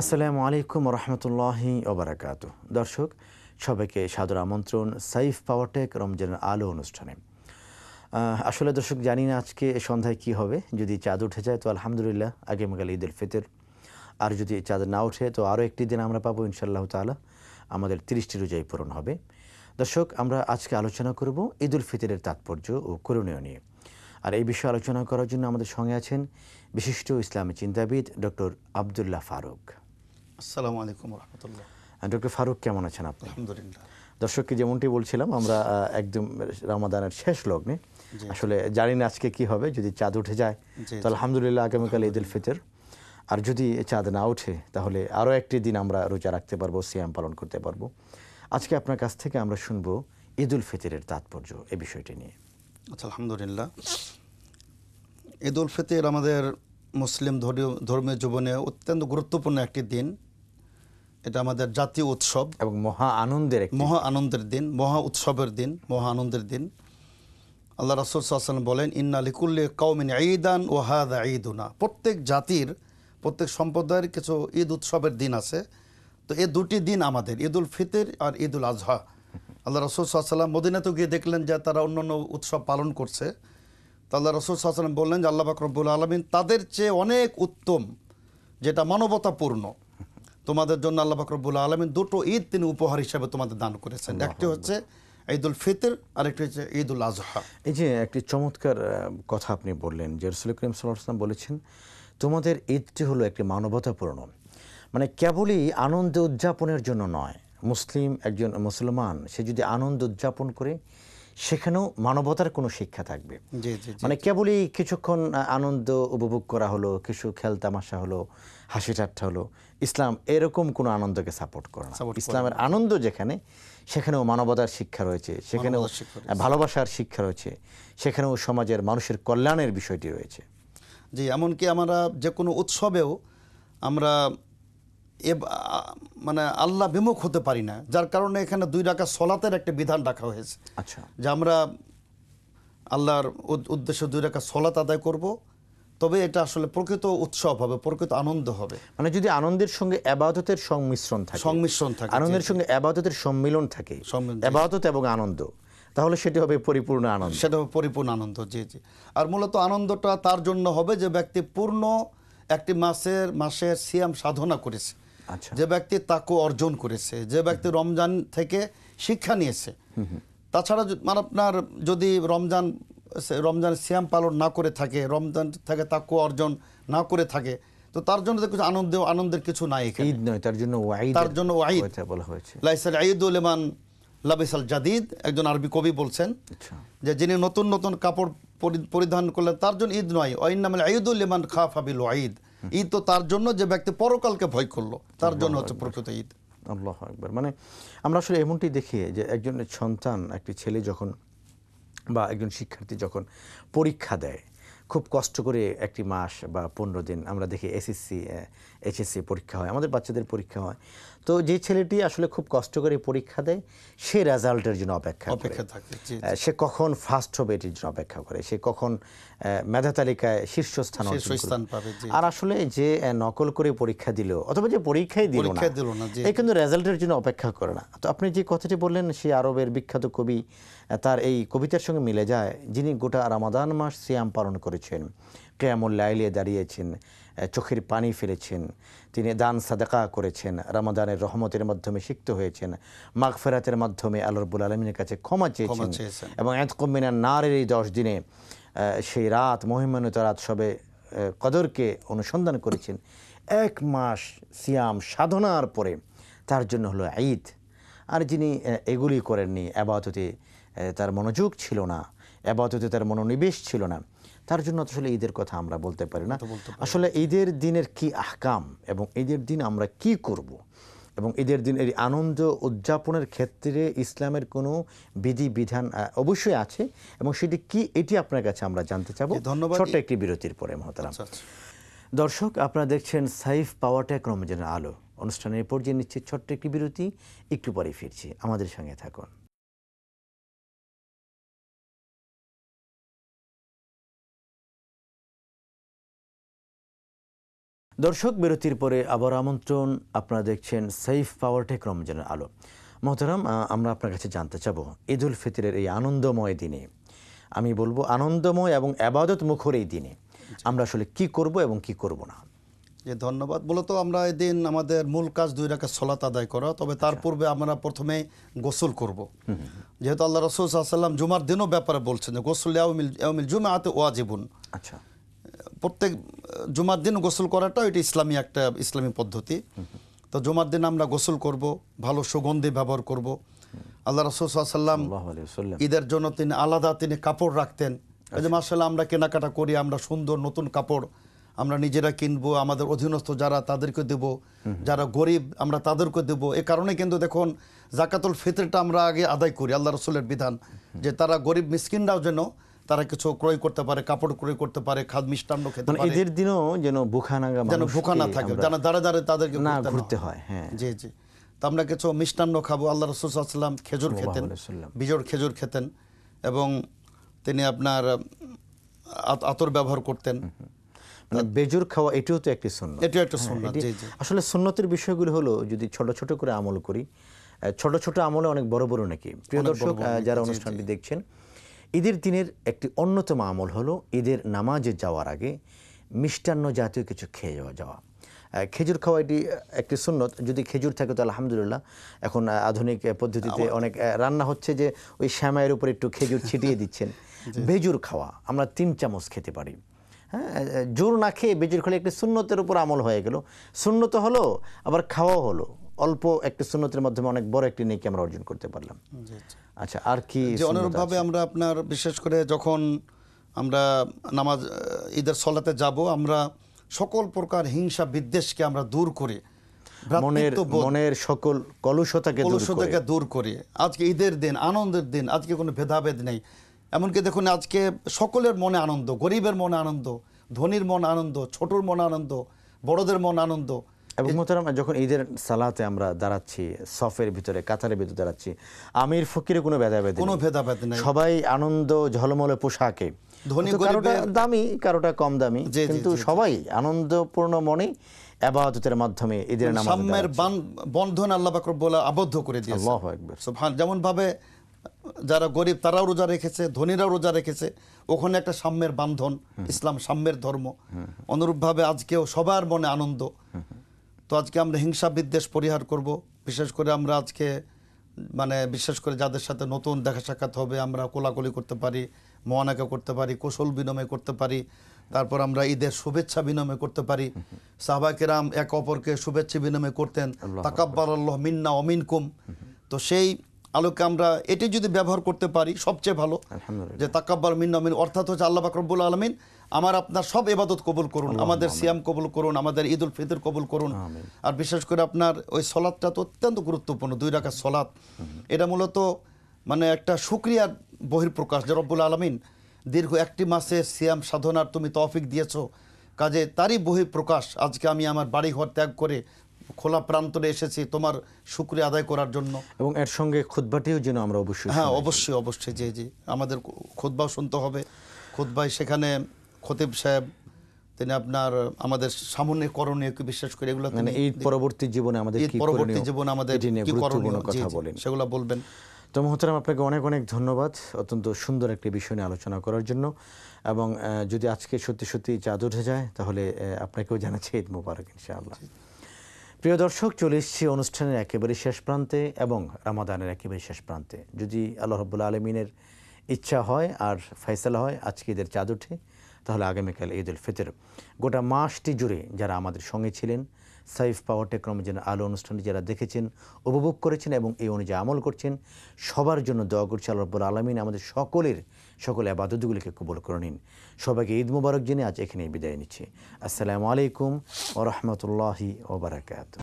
আসসালামু আলাইকুম রহমতুল্লাহি ওবারাকাতুহ। দর্শক সবাইকে সাদর আমন্ত্রণ সাইফ পাওয়ারটেক রমজানের আলো অনুষ্ঠানে। আসলে দর্শক জানি না আজকে সন্ধ্যায় কি হবে। যদি চাঁদ উঠে যায় তো আলহামদুলিল্লাহ, আগামীকাল ঈদ উল ফিতর। আর যদি চাঁদ না ওঠে তো আরও একটি দিন আমরা পাবো ইনশাআল্লাহ তাআলা, আমাদের 30টি রোজাই পূরণ হবে। দর্শক, আমরা আজকে আলোচনা করব ঈদ উল ফিতরের তাৎপর্য ও করণীয় নিয়ে। আর এই বিষয়ে আলোচনা করার জন্য আমাদের সঙ্গে আছেন বিশিষ্ট ইসলামী চিন্তাবিদ ডক্টর আবদুল্লাহ ফারুক। আসসালামু আলাইকুম রহমতুল্লাহ। ডক্টর ফারুক, কেমন আছেন আপনি? আলহামদুলিল্লাহ। দর্শককে যেমনটি বলছিলাম, আমরা একদম রমাদানের শেষ লগ্নে। আসলে জানি না আজকে কি হবে। যদি চাঁদ উঠে যায় তো আলহামদুলিল্লাহ, আগামীকাল ঈদ উল ফিতর। আর যদি চাঁদ না ওঠে তাহলে আরও একটি দিন আমরা রোজা রাখতে পারবো, সিয়াম পালন করতে পারবো। আজকে আপনার কাছ থেকে আমরা শুনবো ঈদ উল ফিতরের তাৎপর্য, এই বিষয়টি নিয়ে। আচ্ছা, আলহামদুলিল্লাহ। ঈদ উল ফিতর আমাদের মুসলিম ধর্মীয় জীবনে অত্যন্ত গুরুত্বপূর্ণ একটি দিন। এটা আমাদের জাতীয় উৎসব এবং মহা আনন্দের দিন, মহা উৎসবের দিন, মহা আনন্দের দিন। আল্লাহ রাসূল সাল্লাল্লাহু আলাইহি ওয়াসাল্লাম বলেন, ইন্না লিকুল্লি কওমিন ঈদান ওয়া হাযা ঈদুনা। প্রত্যেক জাতির, প্রত্যেক সম্প্রদায়ের কিছু ঈদ উৎসবের দিন আছে। তো এই দুটি দিন আমাদের, ঈদ উল ফিতর আর ঈদ উল আজহা। আল্লাহ রাসূল সাল্লাল্লাহু আলাইহি ওয়াসাল্লাম মদিনাতে গিয়ে দেখলেন যে তারা অন্যান্য উৎসব পালন করছে। তো আল্লাহ রাসূল সাল্লাল্লাহু আলাইহি ওয়াসাল্লাম বললেন যে আল্লাহ পাক রব্বুল আলামিন তাদের চেয়ে অনেক উত্তম, যেটা মানবতাপূর্ণ, তোমাদের জন্য আল্লাহ পাক রব্বুল আলামিন দুটো ঈদ তিনি উপহার হিসেবে তোমাদের দান করেছেন। একটি হচ্ছে ঈদ উল ফিতর, আরেকটি হচ্ছে ঈদ উল আজহা। এই যে একটি চমৎকার কথা আপনি বললেন যে রাসূল করিম সাল্লাল্লাহু আলাইহি ওয়াসাল্লাম বলেছেন তোমাদের ঈদটি হলো একটি মানবতাপূর্ণ, মানে কেবলই আনন্দ উদযাপনের জন্য নয়। একজন মুসলমান সে যদি আনন্দ উদযাপন করে সেখানেও মানবতার কোনো শিক্ষা থাকবে। মানে কেবলই কিছুক্ষণ আনন্দ উপভোগ করা হলো, কিছু খেলতামাশা হলো, হাসি ঠাট্টা হলো, ইসলাম এরকম কোনো আনন্দকে সাপোর্ট করে না। ইসলামের আনন্দ যেখানে, সেখানেও মানবতার শিক্ষা রয়েছে, সেখানেও ভালোবাসার শিক্ষা রয়েছে, সেখানেও সমাজের মানুষের কল্যাণের বিষয়টি রয়েছে। জি, এমনকি আমরা যে কোনো উৎসবেও আমরা মানে আল্লাহ বিমুখ হতে পারি না, যার কারণে এখানে 2 রাকাত সলাতের একটা বিধান রাখা হয়েছে। আচ্ছা, যে আমরা আল্লাহর উদ্দেশ্যে 2 রাকাত সলাত আদায় করব, তবে এটা আসলে প্রকৃত উৎসব হবে, প্রকৃত আনন্দ হবে। মানে যদি আনন্দের সঙ্গে ইবাদতের সংমিশ্রণ থাকে, আনন্দের সঙ্গে ইবাদতের সম্মিলন থাকে, ইবাদত এবং আনন্দ, তাহলে সেটি হবে পরিপূর্ণ আনন্দ। সেটা হবে পরিপূর্ণ আনন্দ। জি জি। আর মূলত আনন্দটা তার জন্য হবে যে ব্যক্তি পূর্ণ একটি মাসের সিয়াম সাধনা করেছে, যে ব্যক্তি তাকু অর্জন করেছে, যে ব্যক্তি রমজান থেকে শিক্ষা নিয়েছে। তাছাড়া মানে আপনার যদি রমজান সিয়াম পালন না করে থাকে, রমজান থেকে তাকু অর্জন না করে থাকে, তো তার জন্য কিছু আনন্দের কিছু নাই এখানে। ঈদ নয়, তার জন্য ওয়াঈদ বলা হয়েছে। লাইসাল ঈদুল লিমান লাবিসাল জাদিদ, একজন আরবি কবি বলছেন যে যিনি নতুন নতুন কাপড় পরিধান করলেন তার জন্য ঈদ নয়, ওয়াইন্নামাল ঈদুল লিমান খাফা বিল ওয়াঈদ। ঈদ তো তার জন্য যে ব্যক্তি পরকালকে ভয় করলো, তার জন্য হচ্ছে প্রকৃত ঈদ। আল্লাহু আকবার। মানে আমরা আসলে এমনটি দেখি যে একজন সন্তান, একটি ছেলে যখন বা একজন শিক্ষার্থী যখন পরীক্ষা দেয়, খুব কষ্ট করে একটি মাস বা 15 দিন আমরা দেখি এইচএসসি পরীক্ষা হয়, আমাদের বাচ্চাদের পরীক্ষা হয়। তো যে ছেলেটি আসলে খুব কষ্ট করে পরীক্ষা দেয়, সে রেজাল্টের জন্য অপেক্ষা থাকে। সে কখন ফার্স্ট হবে এটির জন্য অপেক্ষা করে, সে কখন মেধা তালিকায় শীর্ষস্থান পাবে। আর আসলে যে নকল করে পরীক্ষা দিল অথবা যে পরীক্ষাই দিল না, এই কিন্তু রেজাল্টের জন্য অপেক্ষা করে না। তো আপনি যে কথাটি বললেন, সে আরবের বিখ্যাত কবি, তার এই কবিতার সঙ্গে মিলে যায়, যিনি গোটা রমাদান মাস সিয়াম পালন করেছেন, কিয়ামুল লাইলে দাঁড়িয়েছেন, চোখের পানি ফেলেছেন, তিনি দান সাদাকা করেছেন, রমাদানের রহমতের মাধ্যমে সিক্ত হয়েছেন, মাগফিরাতের মাধ্যমে আল্লাহ রাব্বুল আলামিনের কাছে ক্ষমা চেয়েছেন, এবং ইতকুম মিনান নারের এই 10 দিনে সেই রাত, মহিমান্বিত রাত সবে কদরকে অনুসন্ধান করেছেন। 1 মাস সিয়াম সাধনার পরে তার জন্য হলো ঈদ। আর যিনি এগুলি করেননি, ইবাদতে তার মনোযোগ ছিল না, ইবাদতে তার মনোনিবেশ ছিল না, তার জন্য আসলে ঈদের কথা আমরা বলতে পারি না। আসলে ঈদের দিনের কি আহকাম এবং ঈদের দিন আমরা কি করব, এবং ঈদের দিন এই আনন্দ উদযাপনের ক্ষেত্রে ইসলামের কোনো বিধিবিধান অবশ্যই আছে, এবং সেটি কি এটি আপনার কাছে আমরা জানতে চাবো ছোট্ট একটি বিরতির পরে। মহতারাম দর্শক, আপনারা দেখছেন সাইফ পাওয়ারটেক রমজানের আলো অনুষ্ঠানের পর্যায়ে নিচ্ছে ছোট্ট একটি বিরতি, একটু পরে ফিরছি, আমাদের সঙ্গে থাকুন। দর্শক, বিরতির পরে আবার আমন্ত্রণ। আপনারা দেখছেন সাইফ পাওয়ারটেক রমজানের আলো। মোহতারাম, আমরা আপনার কাছে জানতে চাবো ঈদ উল ফিতরের এই আনন্দময় দিনে, আমি বলবো আনন্দময় এবং আবাদত মুখর এই দিনে আমরা আসলে কি করব এবং কি করব না। ধন্যবাদ। মূলত আমরা এদিন আমাদের মূল কাজ 2 রাকাত সালাত আদায় করা, তবে তার পূর্বে আমরা প্রথমে গোসল করব। যেহেতু আল্লাহ রাসূল সাল্লাল্লাহু আলাইহি ওয়াসাল্লাম জুমার দিনও ব্যাপারে বলছেন যে গোসল ইয়াউমিল জুমআতি ওয়াজিবুন। আচ্ছা, প্রত্যেক জুমার দিন গোসল করাটা এটা ইসলামী পদ্ধতি। তো জুমার দিন আমরা গোসল করব, ভালো সুগন্ধি ব্যবহার করব। আল্লাহ রাসূল সাল্লাল্লাহু আলাইহি ওয়াসাল্লাম ঈদের জন্য তিনি আলাদা কাপড় রাখতেন। এই যে মাশাআল্লাহ আমরা কেনাকাটা করি, আমরা সুন্দর নতুন কাপড় আমরা নিজেরা কিনবো, আমাদের অধীনস্থ যারা তাদেরকে দেব, যারা গরিব আমরা তাদেরকে দেব। এ কারণে কিন্তু দেখুন যাকাতুল ফিতরটা আমরা আগে আদায় করি, আল্লাহ রাসূলের বিধান যে তারা গরিব মিসকিনরাও যেন তারা কিছু ক্রয় করতে পারে, কাপড় ক্রয় করতে পারে, মিষ্টান্ন খেতে পারে। ঈদের দিনও যেন ভুখা না থাকে, দাঁড়ে দাঁড়ে তাদেরকে ঘুরতে হয়। হ্যাঁ, জি জি। তো আমরা কিছু মিষ্টান্ন খাবো। আল্লাহ রাসূল সাল্লাল্লাহু আলাইহি ওয়াসাল্লাম খেজুর খেতেন, বিজোড় খেজুর খেতেন, এবং তিনি আপনার আতর ব্যবহার করতেন। মানে বেজুর খাওয়া এটাও তো একটি সুন্নাত। এটা একটা সুন্নাত। জি জি। আসলে সুন্নতের বিষয়গুলো হলো যদি ছোট ছোট করে আমল করি, ছোট ছোট আমলে অনেক বড় বড় নাকি। প্রিয় দর্শক, যারা অনুষ্ঠানটি দেখছেন, ঈদের দিনের একটি অন্যতম আমল হলো ঈদের নামাজে যাওয়ার আগে মিষ্টান্ন জাতীয় কিছু খেয়ে যাওয়া। খেজুর খাওয়া এটি একটি সুন্নত। যদি খেজুর থাকে তো আলহামদুলিল্লাহ। এখন আধুনিক পদ্ধতিতে অনেক রান্না হচ্ছে যে ওই শ্যামাইয়ের উপর একটু খেজুর ছিটিয়ে দিচ্ছেন। বেজুর খাওয়া আমরা 3 চামচ খেতে পারি। হ্যাঁ, জোর না খেয়ে বেজুর খেলে একটি সুন্নতের উপর আমল হয়ে গেল। সুন্নত হলো, আবার খাওয়াও হলো। অল্প একটি সুন্নতের মাধ্যমে অনেক বড় একটি নেকি আমরা অর্জন করতে পারলাম। আচ্ছা, আর কি? অনুরূপভাবে আমরা আপনার বিশেষ করে যখন আমরা ঈদের সলাতে যাব, আমরা সকল প্রকার হিংসা বিদ্বেষকে আমরা দূর করে, মনের সকল কলুষতাকে দূর করে, আজকে ঈদের দিন, আনন্দের দিন, আজকে কোনো ভেদাভেদ নেই। এমনকি দেখুন আজকে সকলের মনে আনন্দ, গরিবের মনে আনন্দ, ধনীর মনে আনন্দ, ছোটর মনে আনন্দ, বড়দের মনে আনন্দ। এবং মোহতারাম, যখন ঈদের সালাতে আমরা দাঁড়াচ্ছি, সফের ভিতরে কাতারের ভিতরে দাঁড়াচ্ছি, আমির ফকিরে কোনো ভেদাভেদ নেই। সবাই আনন্দ ঝলমলে পোশাকে, ধনী কারোটা দামি কারোটা কম দামি, কিন্তু সবাই আনন্দপূর্ণ মনে ইবাদতের মাধ্যমে ঈদের নামাজ সাম্যের বন্ধন আল্লাহ পাক রব্বুল আবদ্ধ করে দিয়েছেন। আল্লাহু আকবার। সুবহান। যেমন ভাবে যারা গরিব তারাও রোজা রেখেছে, ধনীরাও রোজা রেখেছে, ওখানে একটা সাম্যের বান্ধন। ইসলাম সাম্যের ধর্ম। অনুরূপভাবে আজকেও সবার মনে আনন্দ। তো আজকে আমরা হিংসা বিদ্বেষ পরিহার করব। বিশেষ করে আমরা আজকে বিশেষ করে যাদের সাথে নতুন দেখা সাক্ষাৎ হবে, আমরা কোলাকুলি করতে পারি, মোয়ানাকা করতে পারি, কৌশল বিনিময় করতে পারি। তারপর আমরা ঈদের শুভেচ্ছা বিনিময় করতে পারি। সাহাবা কেরাম এক অপরকে শুভেচ্ছা বিনিময় করতেন, তাকাব্বালাল্লাহু মিন্না ওয়া মিনকুম। তো সেই আলোকে আমরা এটি যদি ব্যবহার করতে পারি সবচেয়ে ভালো, যে তাকাব্বাল মিন্না মিন, অর্থাৎ হচ্ছে আল্লাহ পাক রব্বুল আলামিন আমার আপনার সব ইবাদত কবুল করুন, আমাদের সিয়াম কবুল করুন, আমাদের ঈদ উল ফিতর কবুল করুন। আর বিশেষ করে আপনার ওই সলাতটা তো অত্যন্ত গুরুত্বপূর্ণ, 2 রাকাত সলাত। এটা মূলত একটা শুকরিয়ার বহিঃপ্রকাশ, যে রব্বুল আলামিন দীর্ঘ 1 মাসের সিয়াম সাধনার তুমি তৌফিক দিয়েছো, কাজে তারই বহিঃপ্রকাশ আজকে আমি আমার বাড়ি ঘর ত্যাগ করে খোলা প্রান্তরে এসেছি তোমার শুকরিয়া আদায় করার জন্য। এবং এর সঙ্গে খুতবাটিও যেন আমরা অবশ্যই জি জি, আমাদের খুতবাও শুনতে হবে। খুতবায় সেখানে খতিব সাহেব তিনি আপনার আমাদের সামনে করণীয় কি, বিশেষ করে এগুলো ঈদ পরবর্তী জীবনে আমাদের কি করণীয় কথা বলেন, সেগুলো বলবেন। তো মোহতারাম, আপনাকে অনেক অনেক ধন্যবাদ অত্যন্ত সুন্দর একটি বিষয় নিয়ে আলোচনা করার জন্য। এবং যদি আজকে সত্যি সত্যি চাঁদ উঠে যায় তাহলে আপনাকেও জানাচ্ছি ঈদ মুবারক ইনশাআল্লাহ। প্রিয় দর্শক, চলে এসেছি অনুষ্ঠানের একেবারে শেষ প্রান্তে এবং রমাদানের একেবারে শেষ প্রান্তে। যদি আল্লাহ রাব্বুল আলামিনের ইচ্ছা হয় আর ফয়সালা হয় আজকে ঈদের চাঁদ ওঠে, তাহলে আগামীকাল ঈদ উল ফিতর। গোটা মাসটি জুড়ে যারা আমাদের সঙ্গে ছিলেন, সাইফ পাওয়ারটেক রমজানের আলো অনুষ্ঠানটি যারা দেখেছেন, উপভোগ করেছেন এবং এই অনুযায়ী আমল করছেন, সবার জন্য দোয়া করছি আল্লাহ রাব্বুল আলামিন আমাদের সকল ইবাদতগুলিকে কবুল করে নিন। সবাইকে ঈদ মুবারক জেনে আজ এখানেই বিদায় নিচ্ছি। আসসালামু আলাইকুম ওয়া রাহমাতুল্লাহি ওয়া বারাকাতুহু।